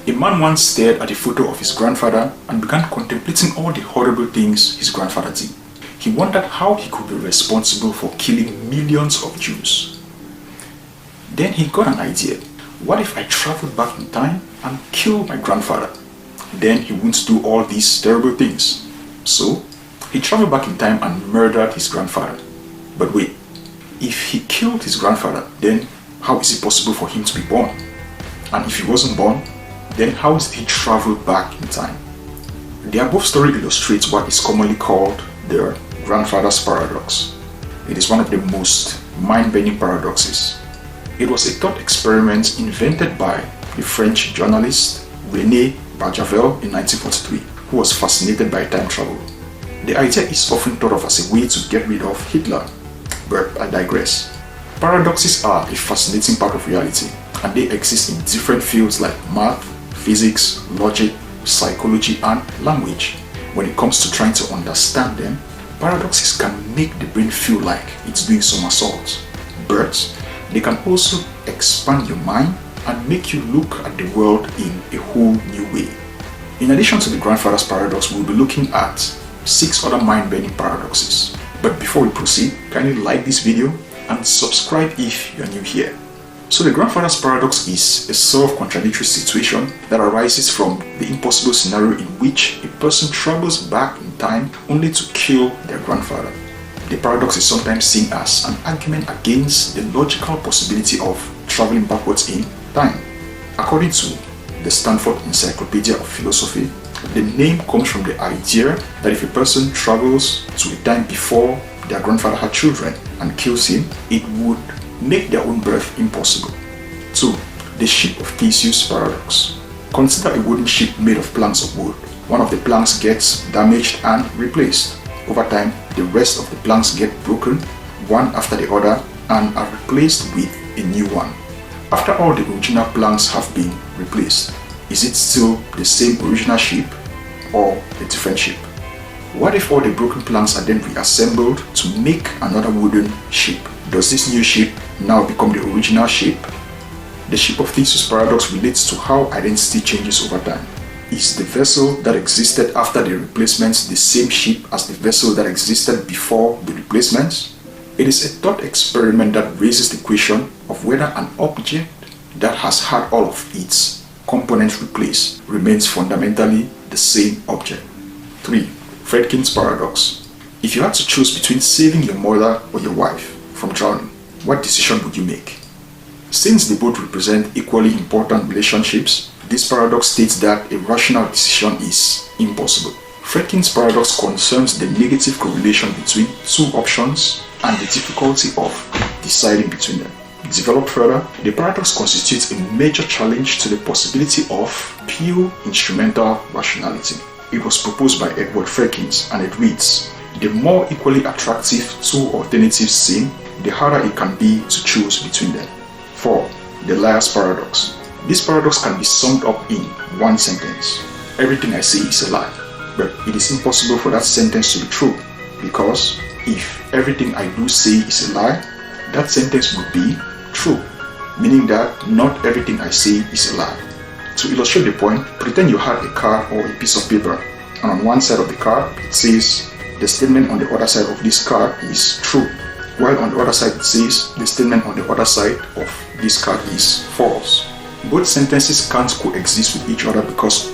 A man once stared at a photo of his grandfather and began contemplating all the horrible things his grandfather did. He wondered how he could be responsible for killing millions of Jews. Then he got an idea. What if I traveled back in time and killed my grandfather? Then he wouldn't do all these terrible things. So he traveled back in time and murdered his grandfather. But wait, if he killed his grandfather, then how is it possible for him to be born? And if he wasn't born, then how did he travel back in time? The above story illustrates what is commonly called the grandfather's paradox. It is one of the most mind-bending paradoxes. It was a thought experiment invented by the French journalist René Barjavel in 1943, who was fascinated by time travel. The idea is often thought of as a way to get rid of Hitler, but I digress. Paradoxes are a fascinating part of reality, and they exist in different fields like math, physics, logic, psychology, and language. When it comes to trying to understand them, paradoxes can make the brain feel like it's doing somersaults, but they can also expand your mind and make you look at the world in a whole new way. In addition to the grandfather's paradox, we'll be looking at 6 other mind-bending paradoxes. But before we proceed, kindly like this video and subscribe if you're new here. So the grandfather's paradox is a self-contradictory situation that arises from the impossible scenario in which a person travels back in time only to kill their grandfather. The paradox is sometimes seen as an argument against the logical possibility of traveling backwards in time. According to the Stanford Encyclopedia of Philosophy, the name comes from the idea that if a person travels to a time before their grandfather had children and kills him, it would make their own birth impossible. 2. The ship of Theseus paradox. Consider a wooden ship made of planks of wood. One of the planks gets damaged and replaced. Over time, the rest of the planks get broken, one after the other, and are replaced with a new one. After all the original planks have been replaced, is it still the same original ship or a different ship? What if all the broken planks are then reassembled to make another wooden ship? Does this new ship now become the original ship? The ship of Theseus paradox relates to how identity changes over time. Is the vessel that existed after the replacements the same ship as the vessel that existed before the replacements? It is a thought experiment that raises the question of whether an object that has had all of its components replaced remains fundamentally the same object. 3. FREDKIN'S paradox. If you had to choose between saving your mother or your wife from drowning, what decision would you make? Since they both represent equally important relationships, this paradox states that a rational decision is impossible. FREDKIN'S paradox concerns the negative correlation between 2 options and the difficulty of deciding between them. Developed further, the paradox constitutes a major challenge to the possibility of pure instrumental rationality. It was proposed by Edward FREDKIN'S and it reads, the more equally attractive 2 alternatives seem, the harder it can be to choose between them. 4. The liar's paradox. This paradox can be summed up in one sentence. Everything I say is a lie. But it is impossible for that sentence to be true, because if everything I do say is a lie, that sentence would be true, meaning that not everything I say is a lie. To illustrate the point, pretend you had a card or a piece of paper, and on one side of the card it says the statement on the other side of this card is true, while on the other side it says the statement on the other side of this card is false. Both sentences can't coexist with each other because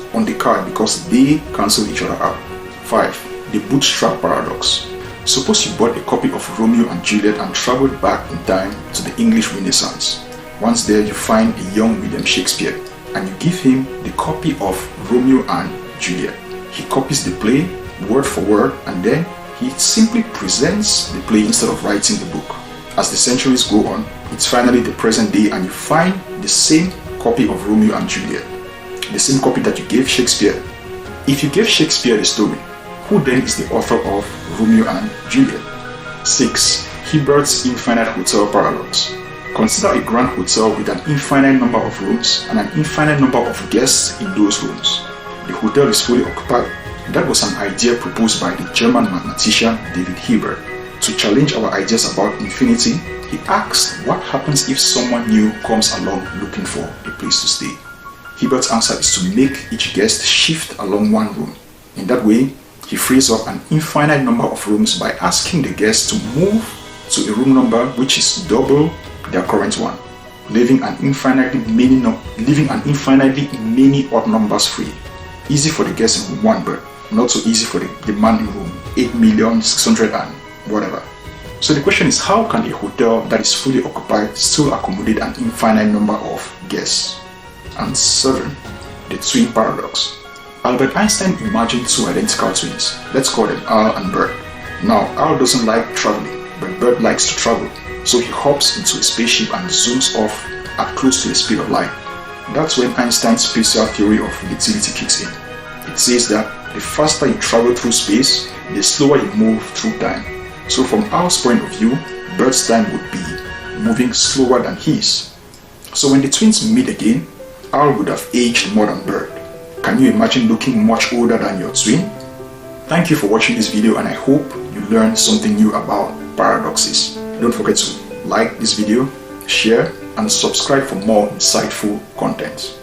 they cancel each other out. 5. The BOOTSTRAP paradox. Suppose you bought a copy of Romeo and Juliet and traveled back in time to the English Renaissance. Once there, you find a young William Shakespeare and you give him the copy of Romeo and Juliet. He copies the play word for word and then he simply presents the play instead of writing the book. As the centuries go on, it's finally the present day and you find the same copy of Romeo and Juliet, the same copy that you gave Shakespeare. If you gave Shakespeare the story, who then is the author of Romeo and Juliet? 6. Hilbert's infinite hotel paradox. Consider a grand hotel with an infinite number of rooms and an infinite number of guests in those rooms. The hotel is fully occupied. That was an idea proposed by the German mathematician David Hilbert. To challenge our ideas about infinity, he asked what happens if someone new comes along looking for a place to stay. Hibert's answer is to make each guest shift along one room. In that way, he frees up an infinite number of rooms by asking the guests to move to a room number which is double their current one, leaving an infinitely many odd numbers free. Easy for the guests in room 1, but not so easy for the man in room 8,600,000 and whatever. So the question is, how can a hotel that is fully occupied still accommodate an infinite number of guests? And 7, the twin paradox. Albert Einstein imagined two identical twins. Let's call them Al and Bert. Now, Al doesn't like traveling, but Bert likes to travel. So he hops into a spaceship and zooms off at close to the speed of light. That's when Einstein's special theory of relativity kicks in. It says that the faster you travel through space, the slower you move through time. So from Al's point of view, Bert's time would be moving slower than his. So when the twins meet again, Al would have aged more than Bert. Can you imagine looking much older than your twin? Thank you for watching this video, and I hope you learned something new about paradoxes. Don't forget to like this video, share, and subscribe for more insightful content.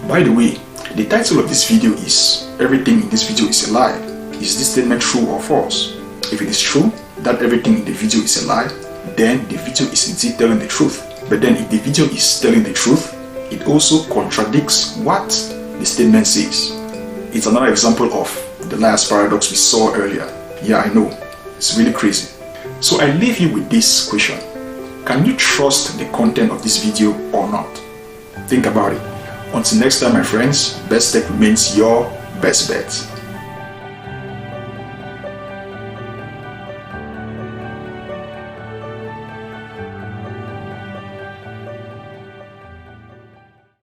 By the way, the title of this video is "Everything in this video is a lie." Is this statement true or false? If it is true that everything in the video is a lie, then the video is indeed telling the truth. But then if the video is telling the truth, it also contradicts what the statement says. It's another example of the last paradox we saw earlier. Yeah, I know, it's really crazy. So I leave you with this question: can you trust the content of this video or not? Think about it. Until next time, my friends, best tech remains your best bet.